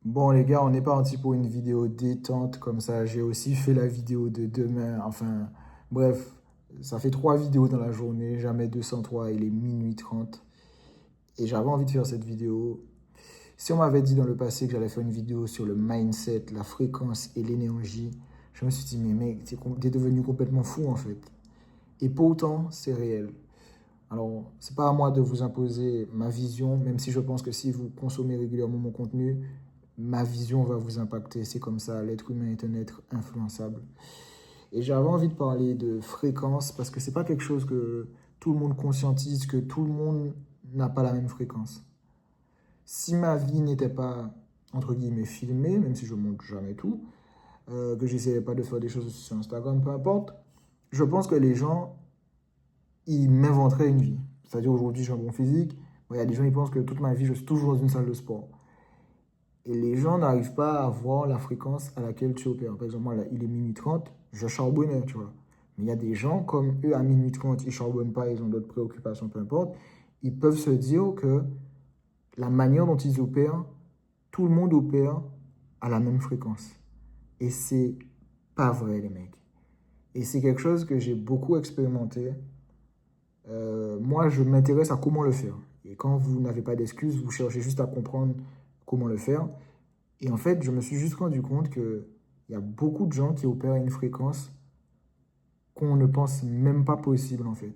Bon les gars, on est parti pour une vidéo détente comme ça. J'ai aussi fait la vidéo de demain. Enfin, bref, ça fait trois vidéos dans la journée. Jamais 203, il est minuit 30. Et j'avais envie de faire cette vidéo. Si on m'avait dit dans le passé que j'allais faire une vidéo sur le mindset, la fréquence et l'énergie, je me suis dit, mais mec, t'es devenu complètement fou en fait. Et pourtant, c'est réel. Alors, c'est pas à moi de vous imposer ma vision, même si je pense que si vous consommez régulièrement mon contenu, ma vision va vous impacter. C'est comme ça, l'être humain est un être influençable. Et j'avais envie de parler de fréquence parce que c'est pas quelque chose que tout le monde conscientise, que tout le monde n'a pas la même fréquence. Si ma vie n'était pas, entre guillemets, filmée, même si je montre jamais tout, que j'essayais pas de faire des choses sur Instagram, peu importe, je pense que les gens, ils m'inventeraient une vie. C'est-à-dire aujourd'hui, j'ai un bon physique. Il y a des gens qui pensent que toute ma vie, je suis toujours dans une salle de sport. Et les gens n'arrivent pas à voir la fréquence à laquelle tu opères. Par exemple, moi, là, il est minuit 30, je charbonnais, tu vois. Mais il y a des gens, comme eux, à minuit 30, ils ne charbonnent pas, ils ont d'autres préoccupations, peu importe. Ils peuvent se dire que la manière dont ils opèrent, tout le monde opère à la même fréquence. Et c'est pas vrai, les mecs. Et c'est quelque chose que j'ai beaucoup expérimenté. Moi, je m'intéresse à comment le faire. Et quand vous n'avez pas d'excuses, vous cherchez juste à comprendre comment le faire. Et en fait, je me suis juste rendu compte qu'il y a beaucoup de gens qui opèrent à une fréquence qu'on ne pense même pas possible en fait.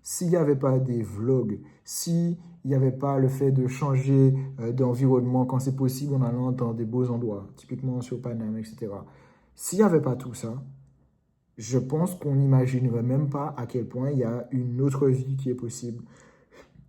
S'il n'y avait pas des vlogs, s'il n'y avait pas le fait de changer d'environnement quand c'est possible en allant dans des beaux endroits, typiquement sur Paname, etc. S'il n'y avait pas tout ça, je pense qu'on n'imaginerait même pas à quel point il y a une autre vie qui est possible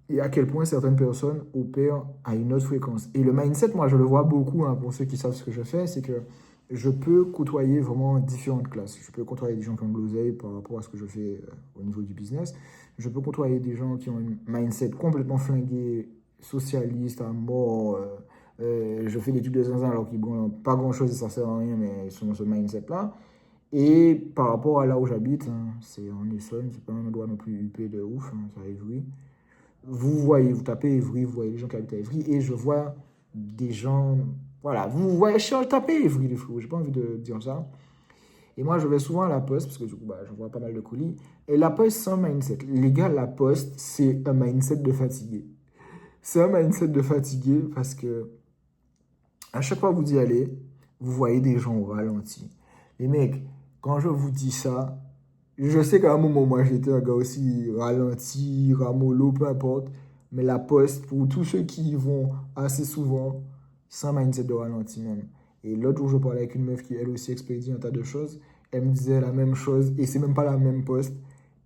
et à quel point certaines personnes opèrent à une autre fréquence. Et le mindset, moi, je le vois beaucoup, hein, pour ceux qui savent ce que je fais, c'est que je peux côtoyer vraiment différentes classes. Je peux côtoyer des gens qui ont de l'oseille par rapport à ce que je fais au niveau du business. Je peux côtoyer des gens qui ont une mindset complètement flinguée, socialiste, à mort. Je fais des trucs de zinzin alors qu'ils n'ont pas grand-chose et ça sert à rien, mais ils sont dans ce mindset-là. Et par rapport à là où j'habite, hein, c'est en Essonne, c'est pas un endroit non plus huppé de ouf, hein, ça Évry. Vous voyez, vous tapez Évry, vous voyez les gens qui habitent à Évry, et je vois des gens, voilà, vous voyez, je tapez Évry, les fous, j'ai pas envie de dire ça. Et moi, je vais souvent à la poste, parce que du coup, bah, j'envoie pas mal de colis, et la poste, c'est un mindset. Les gars, la poste, c'est un mindset de fatigué. C'est un mindset de fatigué parce que à chaque fois que vous y allez, vous voyez des gens au ralenti. Les mecs, quand je vous dis ça, je sais qu'à un moment, moi, j'étais un gars aussi ralenti, ramollo, peu importe. Mais la poste, pour tous ceux qui y vont assez souvent, c'est un mindset de ralenti même. Et l'autre jour, je parlais avec une meuf qui, elle aussi, expédie un tas de choses. Elle me disait la même chose, et c'est même pas la même poste.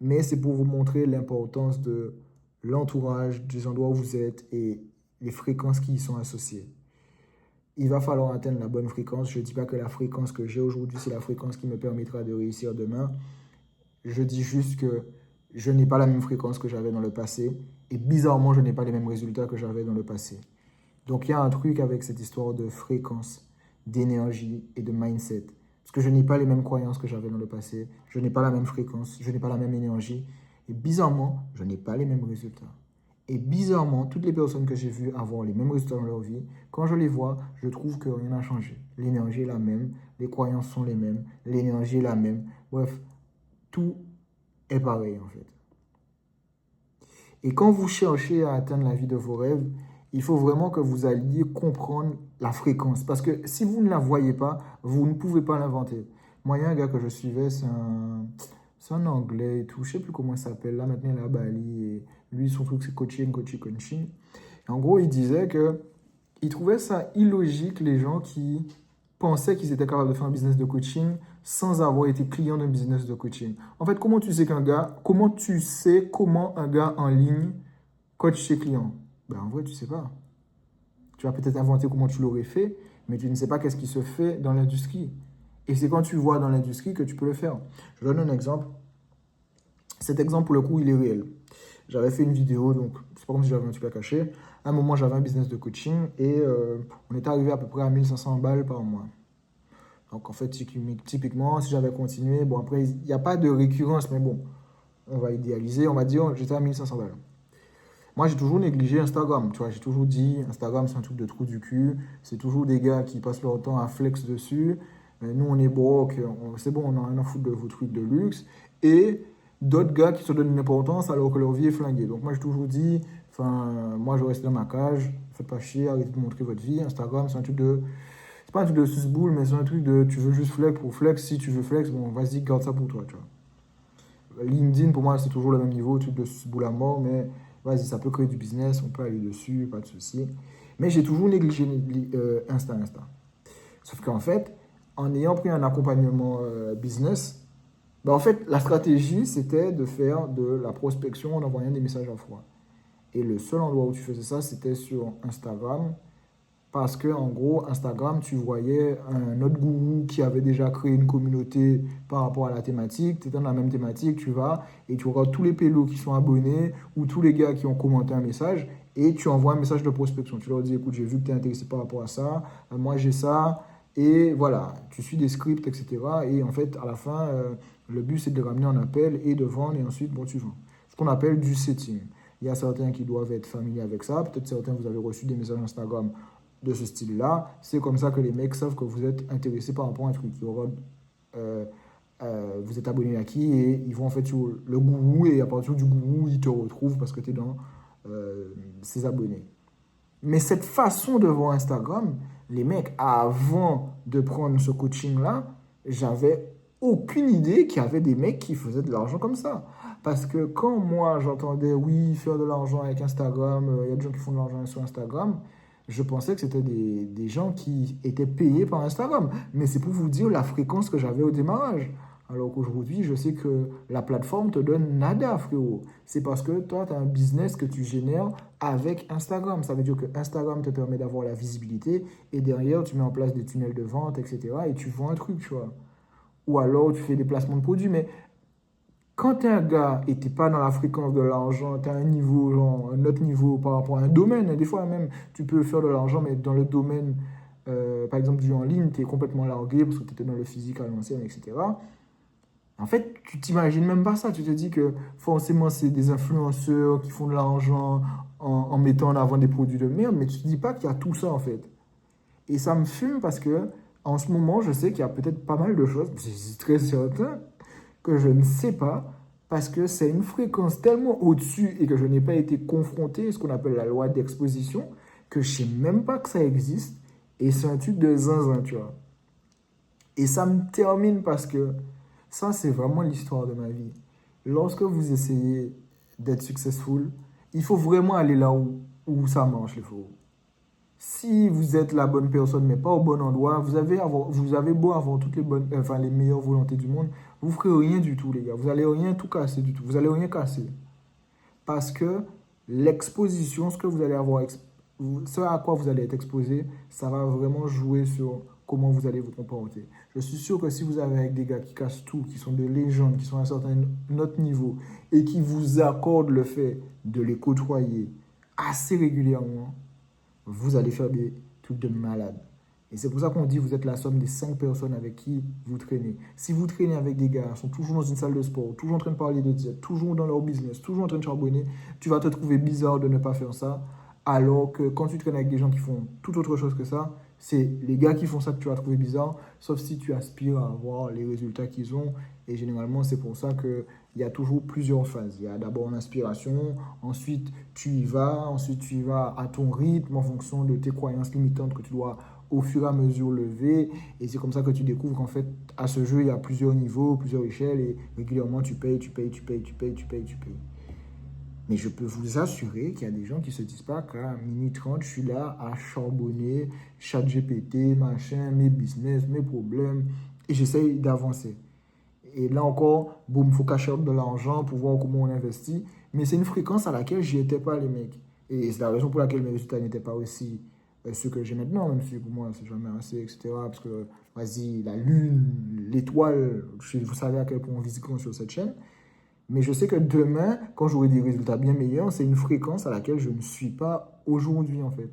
Mais c'est pour vous montrer l'importance de l'entourage, des endroits où vous êtes et les fréquences qui y sont associées. Il va falloir atteindre la bonne fréquence. Je ne dis pas que la fréquence que j'ai aujourd'hui, c'est la fréquence qui me permettra de réussir demain. Je dis juste que je n'ai pas la même fréquence que j'avais dans le passé. Et bizarrement, je n'ai pas les mêmes résultats que j'avais dans le passé. Donc il y a un truc avec cette histoire de fréquence, d'énergie et de mindset. Parce que je n'ai pas les mêmes croyances que j'avais dans le passé. Je n'ai pas la même fréquence, je n'ai pas la même énergie. Et bizarrement, je n'ai pas les mêmes résultats. Et bizarrement, toutes les personnes que j'ai vues avoir les mêmes résultats dans leur vie, quand je les vois, je trouve que rien n'a changé. L'énergie est la même, les croyances sont les mêmes, l'énergie est la même. Bref, tout est pareil en fait. Et quand vous cherchez à atteindre la vie de vos rêves, il faut vraiment que vous alliez comprendre la fréquence. Parce que si vous ne la voyez pas, vous ne pouvez pas l'inventer. Moi, il y a un gars que je suivais, c'est un anglais et tout. Je ne sais plus comment il s'appelle. Là, maintenant, il est à Bali. Et lui, son truc, c'est coaching, coaching, coaching. Et en gros, il disait que il trouvait ça illogique, les gens qui pensaient qu'ils étaient capables de faire un business de coaching sans avoir été client d'un business de coaching. En fait, comment tu sais comment un gars en ligne coach ses clients? Ben, en vrai, tu sais pas. Tu vas peut-être inventer comment tu l'aurais fait, mais tu ne sais pas qu'est-ce qui se fait dans l'industrie. Et c'est quand tu vois dans l'industrie que tu peux le faire. Je donne un exemple. Cet exemple, pour le coup, il est réel. J'avais fait une vidéo, donc c'est pas comme si j'avais un truc à cacher. À un moment, j'avais un business de coaching et on était arrivé à peu près à 1500 balles par mois. Donc en fait, typiquement, si j'avais continué, bon après, il n'y a pas de récurrence, mais bon, on va idéaliser, on va dire, j'étais à 1500 balles. Moi, j'ai toujours négligé Instagram. Tu vois, j'ai toujours dit, Instagram, c'est un truc de trou du cul. C'est toujours des gars qui passent leur temps à flex dessus. Nous, on est broke. C'est bon, on a rien à foutre de vos trucs de luxe. Et d'autres gars qui se donnent une importance alors que leur vie est flinguée. Donc, moi, j'ai toujours dit, enfin, moi, je reste dans ma cage. Faites pas chier, arrêtez de montrer votre vie. Instagram, c'est un truc de. C'est pas un truc de susboule, mais c'est un truc de. Tu veux juste flex pour flex. Si tu veux flex, bon, vas-y, garde ça pour toi, tu vois. LinkedIn, pour moi, c'est toujours le même niveau, truc de susboule à mort, mais vas-y, ça peut créer du business, on peut aller dessus, pas de souci. Mais j'ai toujours négligé Insta. Sauf qu'en fait, en ayant pris un accompagnement business, ben en fait, la stratégie, c'était de faire de la prospection en envoyant des messages à froid. Et le seul endroit où tu faisais ça, c'était sur Instagram. Parce que, en gros, Instagram, tu voyais un autre gourou qui avait déjà créé une communauté par rapport à la thématique. Tu étais dans la même thématique, tu vas et tu regardes tous les pélos qui sont abonnés ou tous les gars qui ont commenté un message et tu envoies un message de prospection. Tu leur dis, écoute, j'ai vu que tu es intéressé par rapport à ça, moi j'ai ça. Et voilà, tu suis des scripts, etc. Et en fait, à la fin, le but, c'est de les ramener en appel et de vendre et ensuite, bon, tu vends. Ce qu'on appelle du setting. Il y a certains qui doivent être familiers avec ça. Peut-être certains, vous avez reçu des messages Instagram de ce style-là. C'est comme ça que les mecs savent que vous êtes intéressé par rapport à un truc. Vous êtes abonné à qui et ils vont en fait sur le gourou et à partir du gourou, ils te retrouvent parce que tu es dans ses abonnés. Mais cette façon de voir Instagram, les mecs, avant de prendre ce coaching-là, j'avais aucune idée qu'il y avait des mecs qui faisaient de l'argent comme ça. Parce que quand moi j'entendais, oui, faire de l'argent avec Instagram, il y a des gens qui font de l'argent sur Instagram, je pensais que c'était des gens qui étaient payés par Instagram. Mais c'est pour vous dire la fréquence que j'avais au démarrage. Alors qu'aujourd'hui, je sais que la plateforme te donne nada, frérot. C'est parce que toi, tu as un business que tu génères avec Instagram. Ça veut dire que Instagram te permet d'avoir la visibilité et derrière, tu mets en place des tunnels de vente, etc. et tu vends un truc, tu vois. Ou alors, tu fais des placements de produits. Mais quand tu es un gars et tu n'es pas dans la fréquence de l'argent, tu as un niveau, genre, un autre niveau par rapport à un domaine, hein, des fois même, tu peux faire de l'argent, mais dans le domaine, par exemple, du en ligne, tu es complètement largué parce que tu étais dans le physique à l'ancienne, etc. En fait, tu t'imagines même pas ça. Tu te dis que forcément, c'est des influenceurs qui font de l'argent en mettant en avant des produits de merde, mais tu te dis pas qu'il y a tout ça, en fait. Et ça me fume parce que, en ce moment, je sais qu'il y a peut-être pas mal de choses, je suis très certain, que je ne sais pas, parce que c'est une fréquence tellement au-dessus et que je n'ai pas été confronté à ce qu'on appelle la loi d'exposition, que je sais même pas que ça existe. Et c'est un truc de zinzin, tu vois. Et ça me termine parce que ça, c'est vraiment l'histoire de ma vie. Lorsque vous essayez d'être successful, il faut vraiment aller là où ça marche, les faux. Si vous êtes la bonne personne, mais pas au bon endroit, vous avez beau avoir toutes les bonnes, enfin, les meilleures volontés du monde, vous ne ferez rien du tout, les gars. Vous allez rien tout casser du tout. Vous allez rien casser. Parce que l'exposition, ce que vous allez avoir, ce à quoi vous allez être exposé, ça va vraiment jouer sur comment vous allez vous comporter. Je suis sûr que si vous avez avec des gars qui cassent tout, qui sont des légendes, qui sont à un certain autre niveau, et qui vous accordent le fait de les côtoyer assez régulièrement, vous allez faire des trucs de malade. Et c'est pour ça qu'on dit que vous êtes la somme des 5 personnes avec qui vous traînez. Si vous traînez avec des gars qui sont toujours dans une salle de sport, toujours en train de parler de diète, toujours dans leur business, toujours en train de charbonner, tu vas te trouver bizarre de ne pas faire ça. Alors que quand tu traînes avec des gens qui font tout autre chose que ça, c'est les gars qui font ça que tu vas trouver bizarre, sauf si tu aspires à avoir les résultats qu'ils ont. Et généralement, c'est pour ça qu'il y a toujours plusieurs phases. Il y a d'abord l'inspiration, ensuite tu y vas à ton rythme en fonction de tes croyances limitantes que tu dois au fur et à mesure lever. Et c'est comme ça que tu découvres qu'en fait, à ce jeu, il y a plusieurs niveaux, plusieurs échelles et régulièrement, tu payes. Mais je peux vous assurer qu'il y a des gens qui ne se disent pas qu'à minuit 30, je suis là à charbonner, chat GPT, machin, mes business, mes problèmes, et j'essaye d'avancer. Et là encore, boum, il faut cacher de l'argent pour voir comment on investit. Mais c'est une fréquence à laquelle je n'y étais pas, les mecs. Et c'est la raison pour laquelle mes résultats n'étaient pas aussi ceux que j'ai maintenant, même si pour moi, c'est jamais assez, etc. Parce que, vas-y, la lune, l'étoile, vous savez à quel point on vise grand sur cette chaîne. Mais je sais que demain, quand j'aurai des résultats bien meilleurs, c'est une fréquence à laquelle je ne suis pas aujourd'hui, en fait.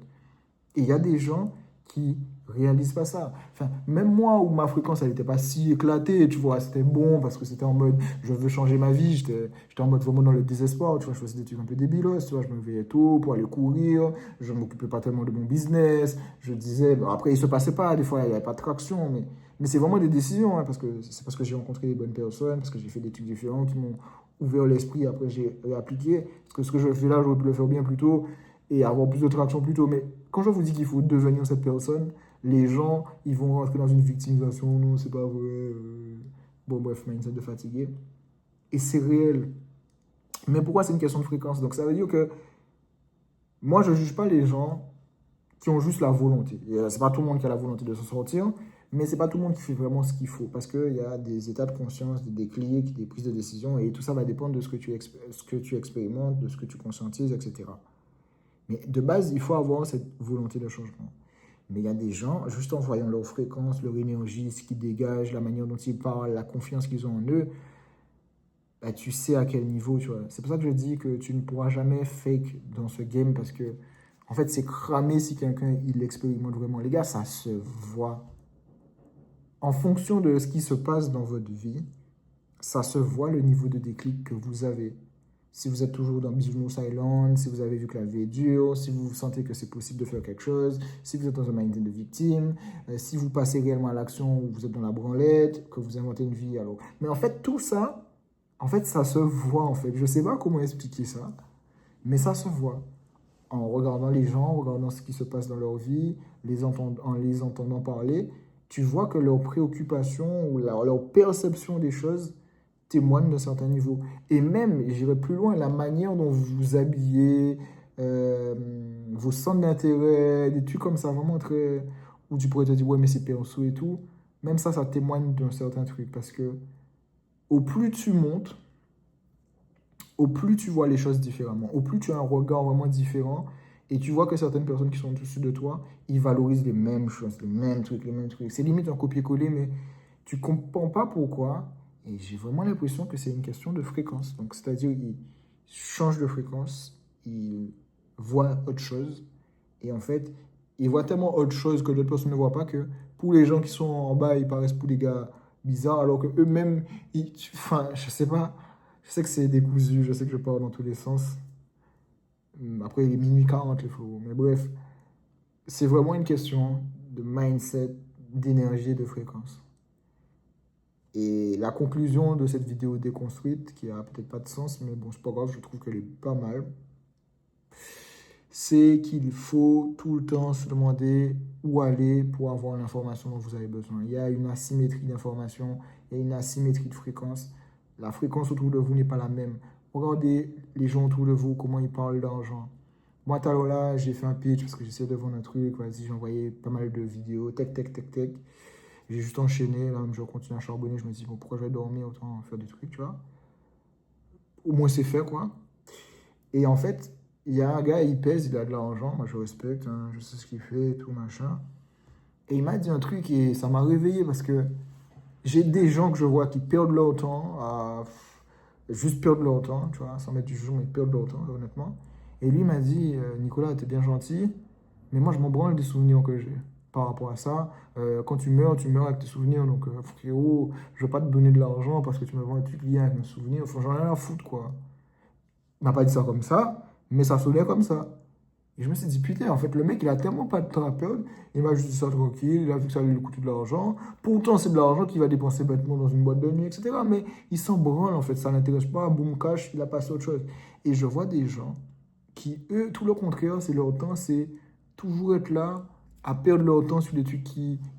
Et il y a des gens qui réalise pas ça. Enfin, même moi, où ma fréquence, elle n'était pas si éclatée, tu vois, c'était bon parce que c'était en mode, je veux changer ma vie, j'étais en mode vraiment dans le désespoir, tu vois, je faisais des trucs un peu débilos, tu vois, je me réveillais tôt pour aller courir, je ne m'occupais pas tellement de mon business, je disais, bon, après, il se passait pas, des fois, il n'y avait pas de traction, mais c'est vraiment des décisions, hein, parce que c'est parce que j'ai rencontré des bonnes personnes, parce que j'ai fait des trucs différents qui m'ont ouvert l'esprit, après j'ai réappliqué, parce que ce que je fais là, j'aurais pu le faire bien plus tôt et avoir plus de traction plus tôt, mais quand je vous dis qu'il faut devenir cette personne, les gens, ils vont rentrer dans une victimisation. Non, c'est pas vrai. Bon, bref, mindset de fatigué. Et c'est réel. Mais pourquoi c'est une question de fréquence? Donc, ça veut dire que moi, je ne juge pas les gens qui ont juste la volonté. C'est pas tout le monde qui a la volonté de s'en sortir, mais c'est pas tout le monde qui fait vraiment ce qu'il faut. Parce qu'il y a des états de conscience, des déclics, des prises de décision, et tout ça va dépendre de ce que tu expérimentes, de ce que tu conscientises, etc. Mais de base, il faut avoir cette volonté de changement. Mais il y a des gens, juste en voyant leur fréquence, leur énergie, ce qu'ils dégagent, la manière dont ils parlent, la confiance qu'ils ont en eux, bah, tu sais à quel niveau, tu vois. C'est pour ça que je dis que tu ne pourras jamais fake dans ce game parce que, en fait, c'est cramé si quelqu'un, il l'expérimente vraiment. Les gars, ça se voit. En fonction de ce qui se passe dans votre vie, ça se voit le niveau de déclic que vous avez. Si vous êtes toujours dans Business Island, si vous avez vu que la vie est dure, si vous sentez que c'est possible de faire quelque chose, si vous êtes dans un mindset de victime, si vous passez réellement à l'action ou vous êtes dans la branlette, que vous inventez une vie, alors. Mais en fait, tout ça, en fait, ça se voit, en fait. Je ne sais pas comment expliquer ça, mais ça se voit. En regardant les gens, en regardant ce qui se passe dans leur vie, en les entendant parler, tu vois que leurs préoccupations ou leur perception des choses témoigne d'un certain niveau. Et même, j'irai plus loin, la manière dont vous vous habillez, euh, vos centres d'intérêt, des trucs comme ça, vraiment très... Où tu pourrais te dire, ouais, mais c'est perso et tout. Même ça témoigne d'un certain truc. Parce que au plus tu montes, au plus tu vois les choses différemment. Au plus tu as un regard vraiment différent. Et tu vois que certaines personnes qui sont au-dessus de toi, ils valorisent les mêmes choses, les mêmes trucs, les mêmes trucs. C'est limite un copier-coller, mais tu comprends pas pourquoi. Et j'ai vraiment l'impression que c'est une question de fréquence. Donc, c'est-à-dire, ils changent de fréquence, ils voient autre chose. Et en fait, ils voient tellement autre chose que d'autres personnes ne voient pas que pour les gens qui sont en bas, ils paraissent pour des gars bizarres, alors que eux-mêmes, enfin, je sais pas. Je sais que c'est décousu, je sais que je parle dans tous les sens. Après, il est minuit 40 les faux. Mais bref, c'est vraiment une question de mindset, d'énergie et de fréquence. Et la conclusion de cette vidéo déconstruite, qui a peut-être pas de sens, mais bon, c'est pas grave, je trouve qu'elle est pas mal, c'est qu'il faut tout le temps se demander où aller pour avoir l'information dont vous avez besoin. Il y a une asymétrie d'information, il y a une asymétrie de fréquence. La fréquence autour de vous n'est pas la même. Regardez les gens autour de vous, comment ils parlent d'argent. Moi, tout à l'heure là, j'ai fait un pitch parce que j'essaie de vendre un truc. Vas-y, j'ai envoyé pas mal de vidéos. Tech, tech, tech, tech. J'ai juste enchaîné. Là, je continue à charbonner. Je me dis, bon, pourquoi je vais dormir autant faire des trucs, tu vois. Au moins, c'est fait, quoi. Et en fait, il y a un gars, il pèse, il a de l'argent. Moi, je respecte, hein, je sais ce qu'il fait et tout, machin. Et il m'a dit un truc et ça m'a réveillé parce que j'ai des gens que je vois qui perdent leur temps à juste perdre leur temps, tu vois, sans mettre du jugement, mais perdre leur temps, honnêtement. Et lui m'a dit, Nicolas, t'es bien gentil, mais moi, je m'en branle des souvenirs que j'ai par rapport à ça. Quand tu meurs avec tes souvenirs. Donc, frérot, je vais pas te donner de l'argent parce que tu me vends un truc lié avec mes souvenirs. Enfin, j'en ai rien à foutre, quoi. Il m'a pas dit ça comme ça, mais ça sonnait comme ça. Et je me suis dit, putain, en fait, le mec, il a tellement pas de temps à perdre. Il m'a juste dit ça tranquille, il a vu que ça allait lui coûter de l'argent. Pourtant, c'est de l'argent qu'il va dépenser bêtement dans une boîte de nuit, etc. Mais il s'en branle, en fait, ça l'intéresse pas. Boum, cash, il a passé à autre chose. Et je vois des gens qui, eux, tout le contraire, c'est leur temps, c'est toujours être là, à perdre leur temps sur des trucs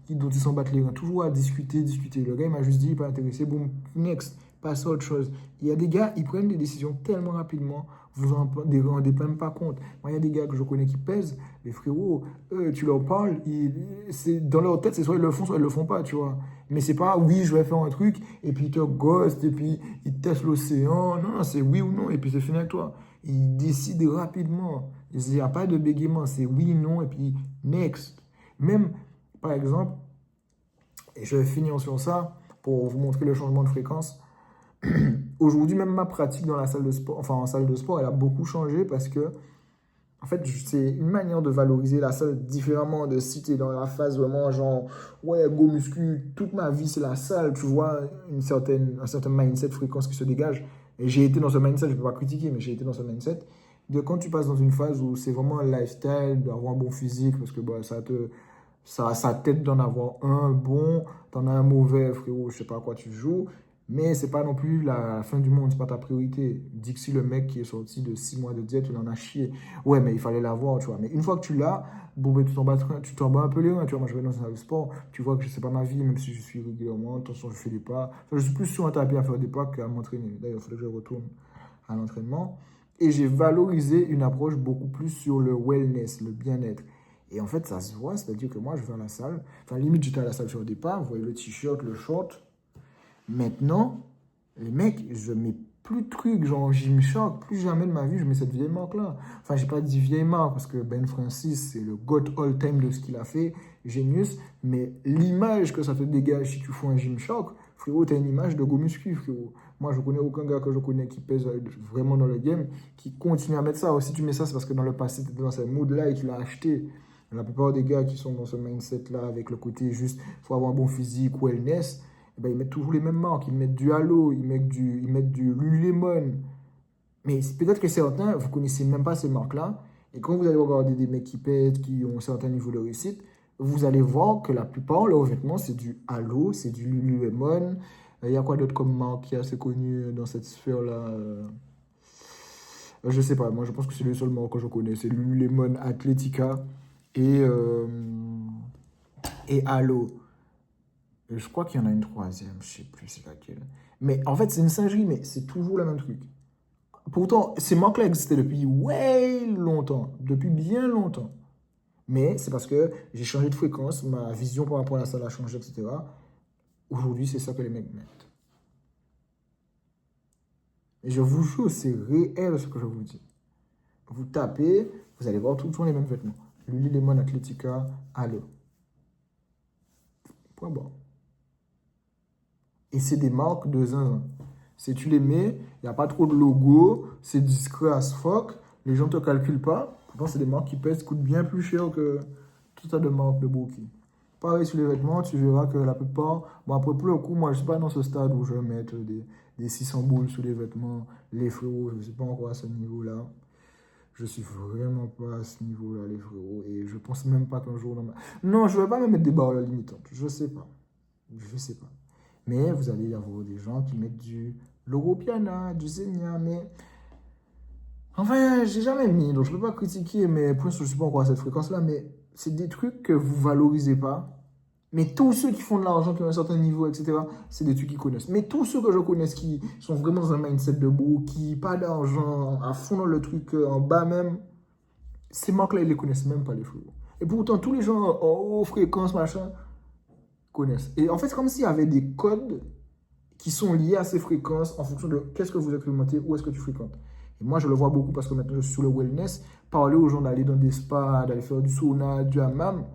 dont ils s'en battent les reins. Toujours à discuter, discuter. Le gars, il m'a juste dit, il n'est pas intéressé, boum, next, passe à autre chose. Il y a des gars, ils prennent des décisions tellement rapidement, vous en rendez même pas compte. Moi, il y a des gars que je connais qui pèsent, les frérots, eux, tu leur parles, dans leur tête, c'est soit ils le font, soit ils le font pas, tu vois. Mais c'est pas, oui, je vais faire un truc, et puis ils te ghostent, et puis ils testent l'océan. Non, non, c'est oui ou non, et puis c'est fini avec toi. Ils décident rapidement. Il n'y a pas de bégaiement, c'est oui, non, et puis next. Même, par exemple, et je vais finir sur ça, pour vous montrer le changement de fréquence. Aujourd'hui, même ma pratique dans la salle de sport, enfin en salle de sport, elle a beaucoup changé parce que, En fait, c'est une manière de valoriser la salle différemment de si t'es dans la phase vraiment genre, ouais, go muscu, toute ma vie c'est la salle, tu vois, un certain mindset, fréquence qui se dégage. Et j'ai été dans ce mindset, je ne peux pas critiquer, mais j'ai été dans ce mindset. De quand tu passes dans une phase où c'est vraiment un lifestyle, d'avoir un bon physique, parce que bah, ça t'aide d'en avoir un bon, t'en as un mauvais, frérot, je sais pas à quoi tu joues, mais c'est pas non plus la fin du monde, c'est pas ta priorité. Dixie, le mec qui est sorti de 6 mois de diète, il en a chié. Ouais, mais il fallait l'avoir, tu vois. Mais une fois que tu l'as, bon, ben, tu t'en bats un peu les reins, tu vois. Moi, je vais dans un salle de sport, tu vois que je sais pas ma vie, même si je suis régulièrement, attention, je fais des pas. Enfin, je suis plus sur un tapis à faire des pas qu'à m'entraîner. D'ailleurs, il faudrait que je retourne à l'entraînement. Et j'ai valorisé une approche beaucoup plus sur le wellness, le bien-être. Et en fait, ça se voit, c'est-à-dire que moi, je vais à la salle. Enfin, limite, j'étais à la salle sur le départ, vous voyez le t-shirt, le short. Maintenant, les mecs, je mets plus de trucs, genre Gymshark, plus jamais de ma vie, je mets cette vieille marque-là. Enfin, j'ai pas dit vieille marque, parce que Ben Francis, c'est le GOAT all-time de ce qu'il a fait, Genius, mais l'image que ça te dégage si tu fous un Gymshark, frérot, t'as une image de go muscu, frérot. Moi, je connais aucun gars que je connais qui pèse vraiment dans le game, qui continue à mettre ça. Si tu mets ça, c'est parce que dans le passé, tu étais dans ce mood-là et tu l'as acheté. La plupart des gars qui sont dans ce mindset-là, avec le côté juste, faut avoir un bon physique, wellness, eh ben, ils mettent toujours les mêmes marques. Ils mettent du Halo, ils mettent du Lululemon. Mais peut-être que certains, vous ne connaissez même pas ces marques-là. Et quand vous allez regarder des mecs qui pètent, qui ont un certain niveau de réussite, vous allez voir que la plupart, leurs vêtements, c'est du Halo, c'est du Lululemon. Il y a quoi d'autre comme marque qui est assez connue dans cette sphère-là je sais pas, moi je pense que c'est le seul marque que je connais. C'est Lululemon, Athletica et, euh, et Halo. Je crois qu'il y en a une troisième, je sais plus c'est laquelle. Mais en fait, c'est une singerie, mais c'est toujours le même truc. Pourtant, ces marques-là existaient depuis way longtemps, depuis bien longtemps. Mais c'est parce que j'ai changé de fréquence, ma vision par rapport à la salle a changé, etc. Aujourd'hui, c'est ça que les mecs mettent. Et je vous jure, c'est réel ce que je vous dis. Vous tapez, vous allez voir tout le temps les mêmes vêtements. Lululemon Athletica, Halo. Point barre. Et c'est des marques de zinzin. Si tu les mets, il n'y a pas trop de logo, c'est discret as fuck, les gens ne te calculent pas. Pourtant, c'est des marques qui pèsent, coûtent bien plus cher que tout tas de marques de Bookie. Pareil sur les vêtements, tu verras que la plupart. Bon, après, pour le coup, moi, je ne suis pas dans ce stade où je vais mettre des 600 boules sur les vêtements, les frérots, je ne suis pas encore à ce niveau-là. Je suis vraiment pas à ce niveau-là, les frérots. Et je pense même pas qu'un jour. Non, je ne vais pas me mettre des barres limitantes. Je sais pas. Je sais pas. Mais vous allez y avoir des gens qui mettent du Loro Piana, du Zegna, mais. Enfin, j'ai jamais mis, donc je ne peux pas critiquer, mais pour l'instant, je ne suis pas encore à cette fréquence-là, mais c'est des trucs que vous valorisez pas. Mais tous ceux qui font de l'argent, qui ont un certain niveau, etc., c'est des trucs qu'ils connaissent. Mais tous ceux que je connais qui sont vraiment dans un mindset de beau, qui pas d'argent, à fond dans le truc, en bas même, ces marques-là, ils les connaissent même pas, les fous. Et pourtant, tous les gens en haute fréquence, machin, connaissent. Et en fait, c'est comme s'il y avait des codes qui sont liés à ces fréquences en fonction de qu'est-ce que vous expérimentez, où est-ce que tu fréquentes. Et moi, je le vois beaucoup parce que maintenant, je suis sur le wellness. Parler aux gens d'aller dans des spas, d'aller faire du sauna, du hammam.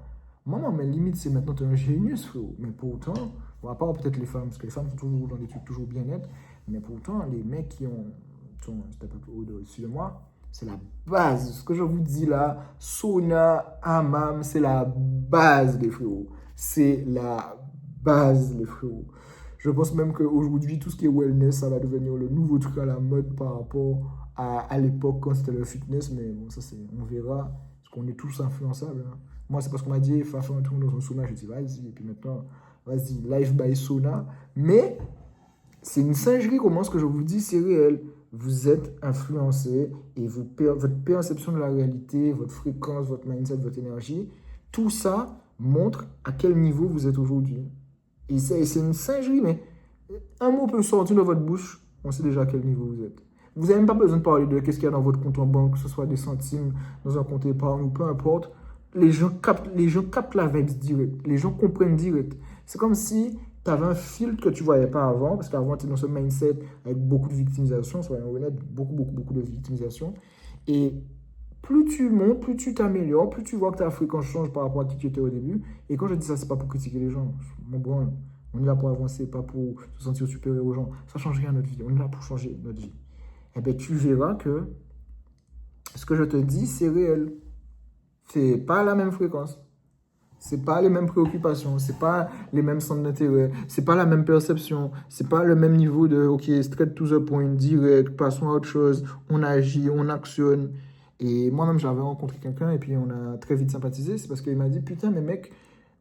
Moi, mais limite, c'est maintenant, tu es un génius, frérot. Mais pourtant, bon, à part peut-être les femmes, parce que les femmes sont toujours dans des trucs toujours bien-être. Mais pourtant, les mecs qui sont un peu plus au-dessus de moi, c'est la base. Ce que je vous dis là, sauna, hammam, c'est la base, les frérots. C'est la base, les frérots. Je pense même qu'aujourd'hui, tout ce qui est wellness, ça va devenir le nouveau truc à la mode par rapport à l'époque quand c'était le fitness. Mais bon, ça, on verra. Parce qu'on est tous influençables. Hein. Moi, c'est parce qu'on m'a dit, faut faire un tour dans un sauna. J'ai dit, vas-y. Et puis maintenant, vas-y, live by sauna. Mais c'est une singerie, comment ce que je vous dis, c'est réel. Vous êtes influencé et votre perception de la réalité, votre fréquence, votre mindset, votre énergie, tout ça montre à quel niveau vous êtes aujourd'hui. Et c'est une singerie, mais un mot peut sortir de votre bouche, on sait déjà à quel niveau vous êtes. Vous n'avez même pas besoin de parler de qu'est-ce qu'il y a dans votre compte en banque, que ce soit des centimes, dans un compte épargne ou peu importe. Les gens captent la vibe direct. Les gens comprennent direct. C'est comme si tu avais un filtre que tu ne voyais pas avant, parce qu'avant, tu es dans ce mindset avec beaucoup de victimisation, soyons honnêtes, beaucoup, beaucoup, beaucoup de victimisation. Et plus tu montes, plus tu t'améliores, plus tu vois que ta fréquence change par rapport à qui tu étais au début. Et quand je dis ça, c'est pas pour critiquer les gens. Mon bon, on est là pour avancer, pas pour se sentir supérieur aux gens. Ça change rien à notre vie. On est là pour changer notre vie. Et bien, tu verras que ce que je te dis, c'est réel. C'est pas la même fréquence. C'est pas les mêmes préoccupations, c'est pas les mêmes centres d'intérêt, c'est pas la même perception, c'est pas le même niveau de OK, straight to the point, direct, passons à autre chose, on agit, on actionne. Et moi-même, j'avais rencontré quelqu'un et puis on a très vite sympathisé. C'est parce qu'il m'a dit putain, mais mec,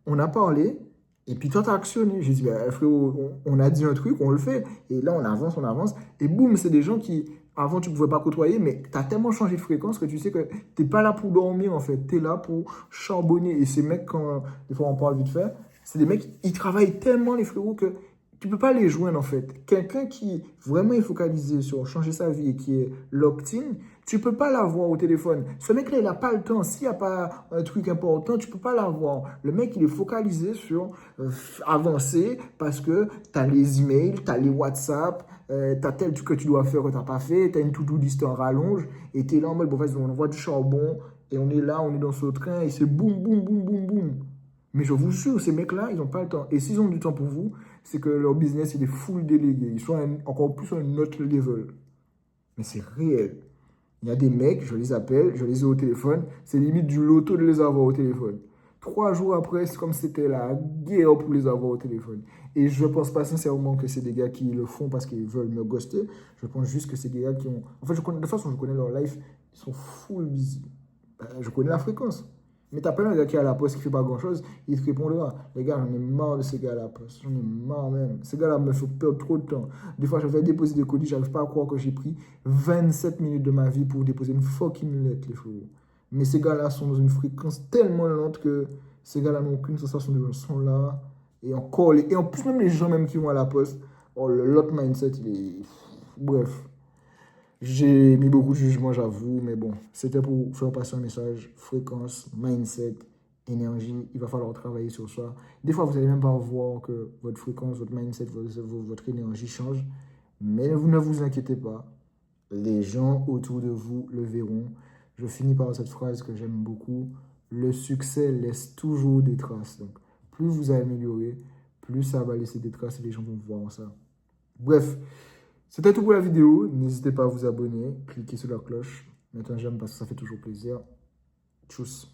on a parlé et puis toi, t'as actionné. J'ai dit, bah, frérot, on a dit un truc, on le fait. Et là, on avance. Et boum, c'est des gens qui, avant, tu pouvais pas côtoyer, mais t'as tellement changé de fréquence que tu sais que t'es pas là pour dormir, en fait. T'es là pour charbonner. Et ces mecs, quand des fois on parle vite fait, c'est des mecs, ils travaillent tellement, les frérots, que tu peux pas les joindre, en fait. Quelqu'un qui vraiment est focalisé sur changer sa vie et qui est locked in, tu peux pas l'avoir au téléphone. Ce mec-là, il n'a pas le temps. S'il n'y a pas un truc important, tu peux pas l'avoir. Le mec, il est focalisé sur avancer parce que tu as les emails, tu as les WhatsApp, tu as tel truc que tu dois faire que tu n'as pas fait, tu as une to-do list en rallonge et tu es là en mode, bon, vas-y, on envoie du charbon et on est là, on est dans ce train et c'est boum, boum, boum, boum, boum. Mais je vous jure, ces mecs-là, ils n'ont pas le temps. Et s'ils ont du temps pour vous, c'est que leur business, il est full délégué. Ils sont encore plus à un autre level. Mais c'est réel. Il y a des mecs, je les appelle, je les ai au téléphone. C'est limite du loto de les avoir au téléphone. 3 jours après, c'est comme si c'était la guerre pour les avoir au téléphone. Et je ne pense pas sincèrement que c'est des gars qui le font parce qu'ils veulent me ghoster. Je pense juste que c'est des gars qui ont. En fait, de toute façon, je connais leur life. Ils sont full busy. Je connais la fréquence. Mais t'appelles un gars qui est à la poste qui fait pas grand chose, il te répond là. Les gars, j'en ai marre de ces gars à la poste. J'en ai marre même. Ces gars-là me font perdre trop de temps. Des fois, je vais déposer des colis, j'arrive pas à croire que j'ai pris 27 minutes de ma vie pour déposer une fucking lettre, les fous. Mais ces gars-là sont dans une fréquence tellement lente que ces gars-là n'ont aucune sensation de sont là. Et encore, et en plus, même les gens même qui vont à la poste, oh, le lot mindset, il est. Bref. J'ai mis beaucoup de jugement, j'avoue, mais bon, c'était pour faire passer un message. Fréquence, mindset, énergie, il va falloir travailler sur ça. Des fois, vous n'allez même pas voir que votre fréquence, votre mindset, votre énergie change, mais vous ne vous inquiétez pas. Les gens autour de vous le verront. Je finis par cette phrase que j'aime beaucoup. Le succès laisse toujours des traces. Donc, plus vous améliorez, plus ça va laisser des traces et les gens vont voir ça. Bref, c'était tout pour la vidéo. N'hésitez pas à vous abonner, cliquez sur la cloche, mettez un j'aime parce que ça fait toujours plaisir. Tchuss.